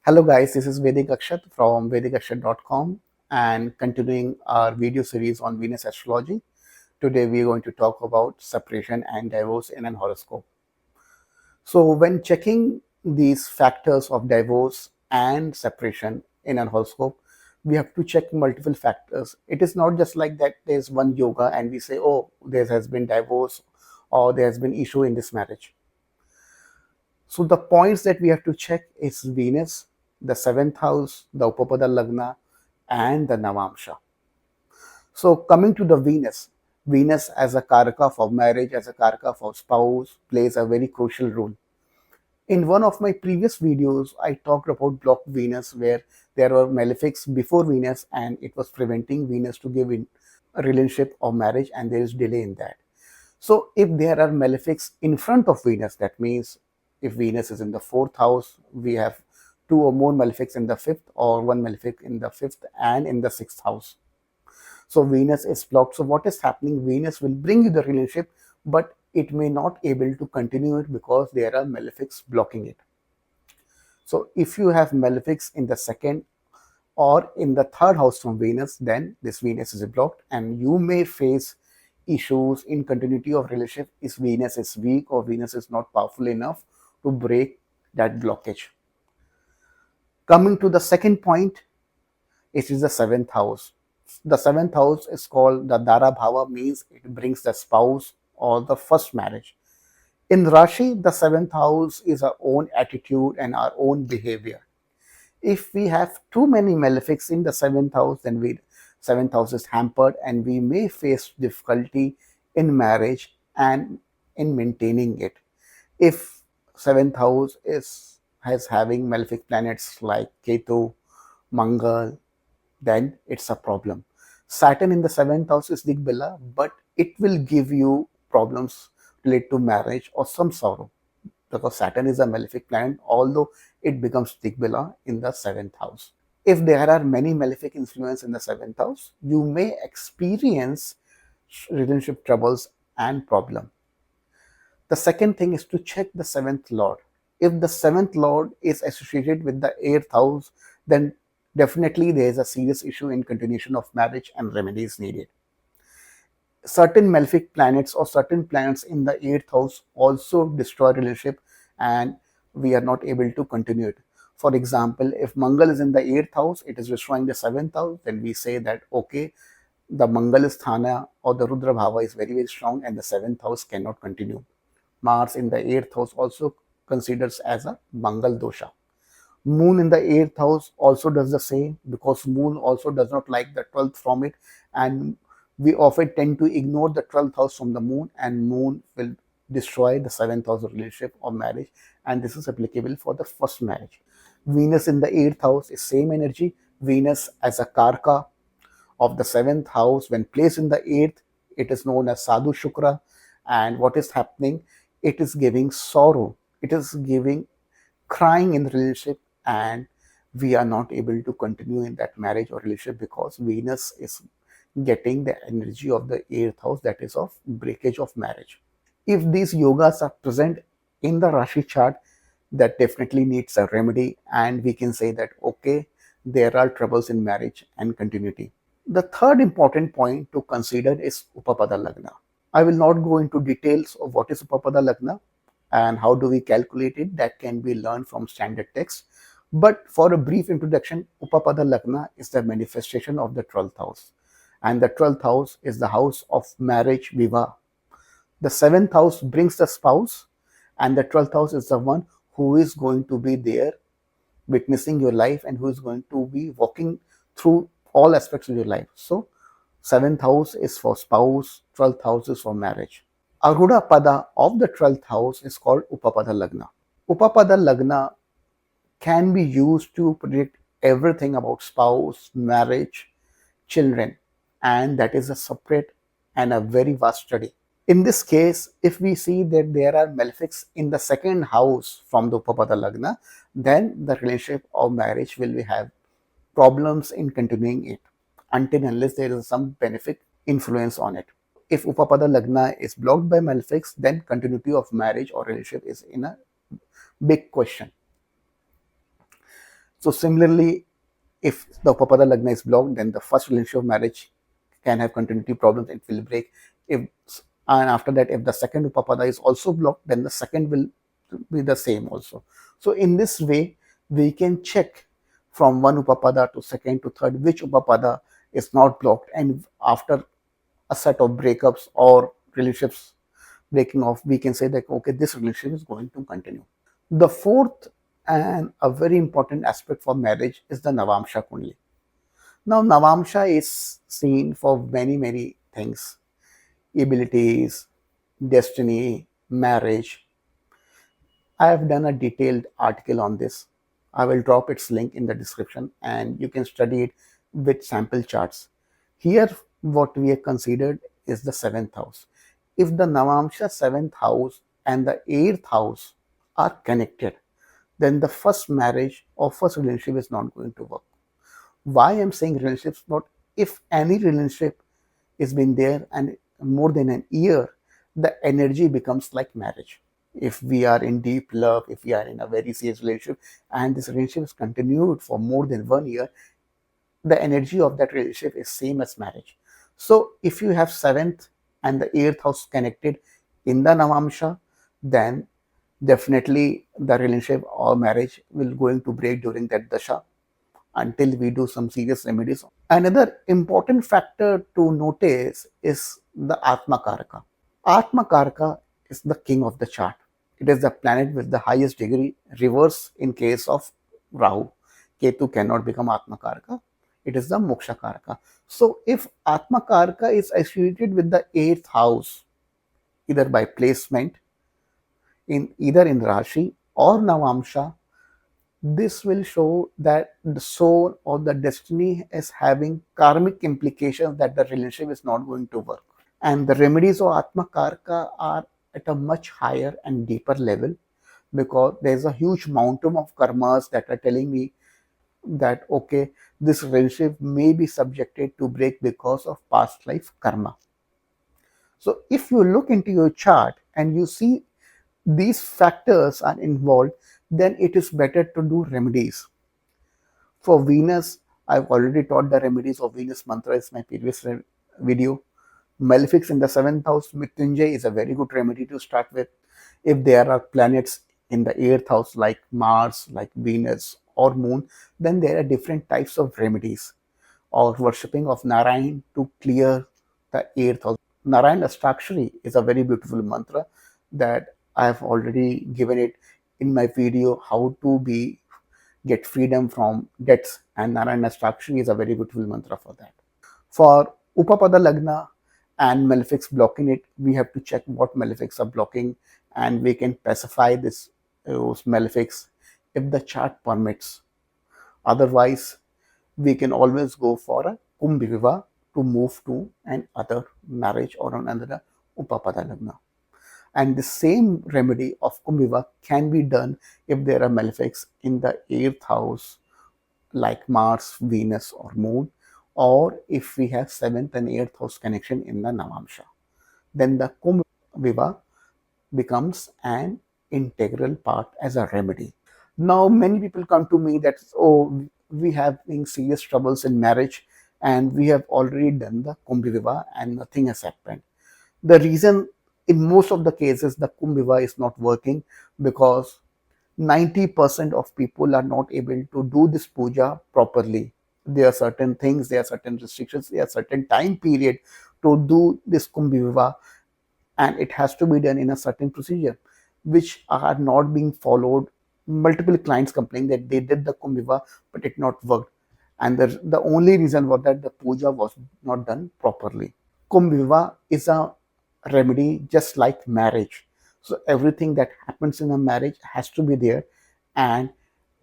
Hello guys, this is Vedic Akshat from vedicakshat.com and continuing our video series on Venus astrology. Today we are going to talk about separation and divorce in an horoscope. So when checking these factors of divorce and separation in an horoscope, we have to check multiple factors. It is not just like that there's one yoga and we say, oh, there has been divorce or there has been issue in this marriage. So the points that we have to check is Venus, the seventh house, the Upapada Lagna, and the Navamsa. So coming to the Venus, Venus as a karaka for marriage, as a karaka for spouse, plays a very crucial role. In one of my previous videos, I talked about blocked Venus, where there were malefics before Venus, and it was preventing Venus to give in a relationship or marriage, and there is delay in that. So if there are malefics in front of Venus, that means if Venus is in the fourth house, we have two or more malefics in the fifth, or one malefic in the fifth and in the sixth house. So Venus is blocked. So what is happening? Venus will bring you the relationship, but it may not able to continue it because there are malefics blocking it. So if you have malefics in the second or in the third house from Venus, then this Venus is blocked and you may face issues in continuity of relationship if Venus is weak or Venus is not powerful enough to break that blockage. Coming to the second point, it is the seventh house. The seventh house is called the Dara Bhava, means it brings the spouse or the first marriage. In Rashi, the seventh house is our own attitude and our own behavior. If we have too many malefics in the seventh house, then seventh house is hampered and we may face difficulty in marriage and in maintaining it. If seventh house has having malefic planets like Ketu, Mangal, then it's a problem. Saturn in the seventh house is Digbala, but it will give you problems related to marriage or some sorrow, because Saturn is a malefic planet, although it becomes Digbala in the seventh house. If there are many malefic influence in the seventh house, you may experience relationship troubles and problem. The second thing is to check the seventh lord. If the seventh lord is associated with the eighth house, then definitely there is a serious issue in continuation of marriage and remedies needed. Certain malefic planets or certain planets in the eighth house also destroy relationship and we are not able to continue it. For example, if Mangal is in the eighth house, it is destroying the seventh house, then we say that okay, the Mangal Sthana or the Rudra Bhava is very, very strong and the seventh house cannot continue. Mars in the eighth house also considers as a Mangal dosha. Moon in the eighth house also does the same, because Moon also does not like the 12th from it, and we often tend to ignore the 12th house from the Moon, and Moon will destroy the seventh house of relationship or marriage, and this is applicable for the first marriage. Venus in the eighth house is same energy. Venus as a karka of the seventh house, when placed in the eighth, it is known as Sadhu Shukra, and what is happening? It is giving sorrow. It is giving crying in the relationship, and we are not able to continue in that marriage or relationship because Venus is getting the energy of the eighth house, that is of breakage of marriage. If these yogas are present in the Rashi chart, that definitely needs a remedy, and we can say that okay, there are troubles in marriage and continuity. The third important point to consider is Upapada Lagna. I will not go into details of what is Upapada Lagna and how do we calculate it. That can be learned from standard text. But for a brief introduction, Upapada Lagna is the manifestation of the 12th house. And the 12th house is the house of marriage, viva. The 7th house brings the spouse, and the 12th house is the one who is going to be there witnessing your life and who is going to be walking through all aspects of your life. So 7th house is for spouse, 12th house is for marriage. Aruda Pada of the 12th house is called Upapada Lagna. Upapada Lagna can be used to predict everything about spouse, marriage, children, and that is a separate and a very vast study. In this case, if we see that there are malefics in the second house from the Upapada Lagna, then the relationship or marriage will have problems in continuing it until unless there is some benefit influence on it. If Upapada Lagna is blocked by malefics, then continuity of marriage or relationship is in a big question. So similarly, if the Upapada Lagna is blocked, then the first relationship of marriage can have continuity problems, it will break. If and after that, if the second Upapada is also blocked, then the second will be the same also. So in this way, we can check from one Upapada to second to third which Upapada is not blocked, and after a set of breakups or relationships breaking off, we can say that okay, this relationship is going to continue. The fourth and a very important aspect for marriage is the Navamsa Kundli. Now, Navamsa is seen for many things: abilities, destiny, marriage. I have done a detailed article on this. I will drop its link in the description and you can study it with sample charts. Here, what we have considered is the seventh house. If the Navamsa seventh house and the eighth house are connected, then the first marriage or first relationship is not going to work. Why I'm saying relationships? Not if any relationship is been there and more than an year, the energy becomes like marriage. If we are in deep love, if we are in a very serious relationship, and this relationship is continued for more than 1 year, the energy of that relationship is same as marriage. So if you have seventh and the eighth house connected in the Navamsha, then definitely the relationship or marriage will going to break during that dasha until we do some serious remedies. Another important factor to notice is the Atma Karaka. Atma Karaka is the king of the chart. It is the planet with the highest degree, reverse in case of Rahu. Ketu cannot become Atma Karaka. It is the Moksha Karaka. So if Atma Karaka is associated with the eighth house, either by placement in either in Rashi or Navamsha, this will show that the soul or the destiny is having karmic implications that the relationship is not going to work. And the remedies of Atma Karka are at a much higher and deeper level because there's a huge mountain of karmas that are telling me that okay, this relationship may be subjected to break because of past life karma. So if you look into your chart and you see these factors are involved, then it is better to do remedies. For Venus, I've already taught the remedies of Venus mantra in my previous video. Malefics in the seventh house, Mrityunjay is a very good remedy to start with. If there are planets in the eighth house like Mars, like Venus or Moon, then there are different types of remedies or worshipping of Narayan to clear the eighth house. Narayan Astakshari is a very beautiful mantra that I have already given it in my video how to be get freedom from debts, and Narayan Astakshari is a very beautiful mantra for that. For Upapada Lagna and malefics blocking it, we have to check what malefics are blocking and we can pacify those malefics if the chart permits. Otherwise, we can always go for a Kumbh Viva to move to an other marriage or another Upapada Lagna. And the same remedy of Kumbh Viva can be done if there are malefics in the eighth house like Mars, Venus, or Moon, or if we have seventh and eighth house connection in the Navamsha. Then the Kumbh Viva becomes an integral part as a remedy. Now, many people come to me that, oh, we have been serious troubles in marriage and we have already done the Kumbh Viva and nothing has happened. The reason in most of the cases the Kumbh Viva is not working because 90% of people are not able to do this puja properly. There are certain things, there are certain restrictions, there are certain time period to do this Kumbh Viva, and it has to be done in a certain procedure, which are not being followed. Multiple clients complain that they did the Kumbh Viva, but it not worked. And the only reason was that the puja was not done properly. Kumbh Viva is a remedy just like marriage. So everything that happens in a marriage has to be there, and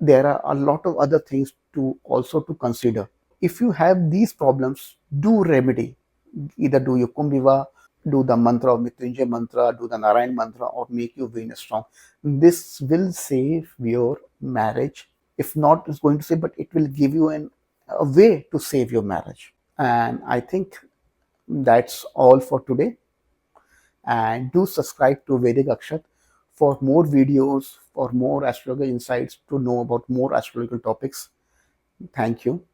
there are a lot of other things to also to consider. If you have these problems, do remedy. Either do your Kumbh Viva, do the mantra of Mrityunjay mantra, do the Narayan mantra, or make your Venus strong. This will save your marriage. If not, it's going to save, but it will give you a way to save your marriage. And I think that's all for today. And do subscribe to Vedic Akshat For more videos, for more astrological insights, to know about more astrological topics, thank you.